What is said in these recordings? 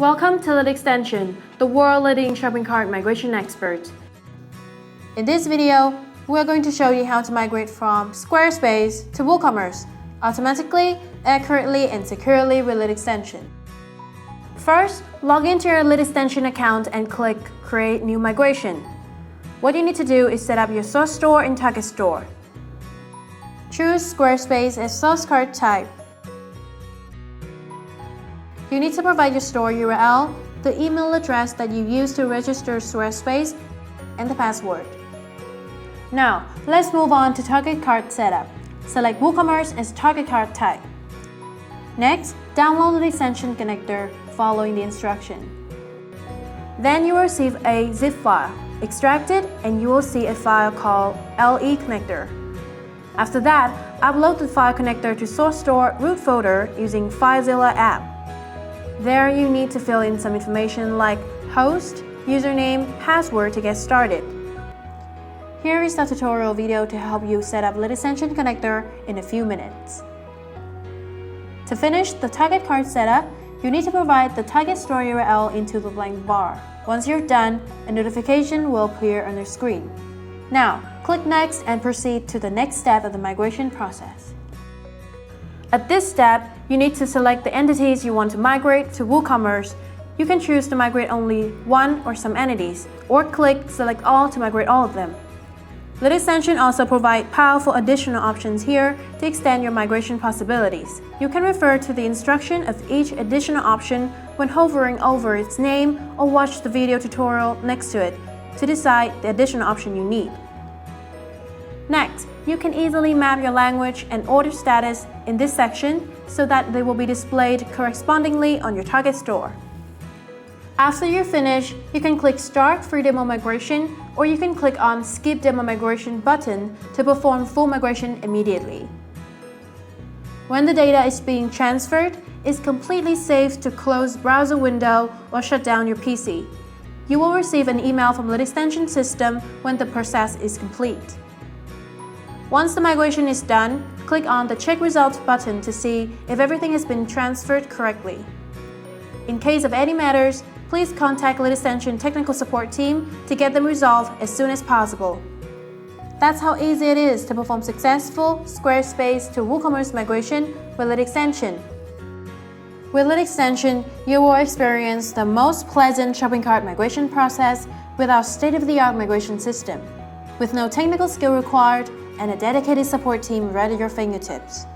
Welcome to Lit Extension, the world-leading shopping cart migration expert. In this video, we are going to show you how to migrate from Squarespace to WooCommerce automatically, accurately, and securely with Lit Extension. First, log into your Lit Extension account and click Create New Migration. What you need to do is set up your source store in Target Store. Choose Squarespace as source cart type. You need to provide your store URL, the email address that you use to register Squarespace, and the password. Now, let's move on to Target Cart setup. Select WooCommerce as Target Cart type. Next, download the extension connector following the instruction. Then you will receive a zip file. Extract it and you will see a file called LE connector. After that, upload the file connector to source store root folder using FileZilla app. There you need to fill in some information like host, username, password to get started. Here is the tutorial video to help you set up Lit Extension connector in a few minutes. To finish the Target Cart setup, you need to provide the Target Store URL into the blank bar. Once you're done, a notification will appear on your screen. Now, click Next and proceed to the next step of the migration process. At this step, you need to select the entities you want to migrate to WooCommerce. You can choose to migrate only one or some entities, or click Select All to migrate all of them. Lit Extension also provides powerful additional options here to extend your migration possibilities. You can refer to the instruction of each additional option when hovering over its name or watch the video tutorial next to it to decide the additional option you need. Next, you can easily map your language and order status in this section so that they will be displayed correspondingly on your Target store. After you finish, you can click Start Free Demo Migration or you can click on Skip Demo Migration button to perform full migration immediately. When the data is being transferred, it's completely safe to close browser window or shut down your PC. You will receive an email from Lit Extension system when the process is complete. Once the migration is done, click on the Check Results button to see if everything has been transferred correctly. In case of any matters, please contact Lit Extension technical support team to get them resolved as soon as possible. That's how easy it is to perform successful Squarespace to WooCommerce migration with Lit Extension. With Lit Extension, you will experience the most pleasant shopping cart migration process with our state-of-the-art migration system, with no technical skill required and a dedicated support team right at your fingertips.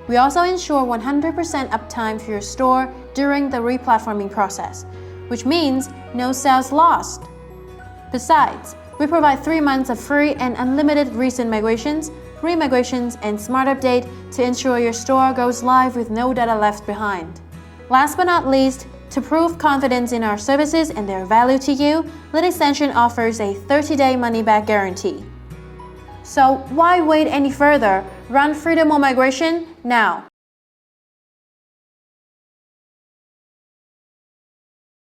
We also ensure 100% uptime for your store during the replatforming process, which means no sales lost. Besides, we provide 3 months of free and unlimited recent migrations, remigrations, and smart update to ensure your store goes live with no data left behind. Last but not least, to prove confidence in our services and their value to you, Lit Extension offers a 30-day money-back guarantee. So why wait any further? Run free demo migration now!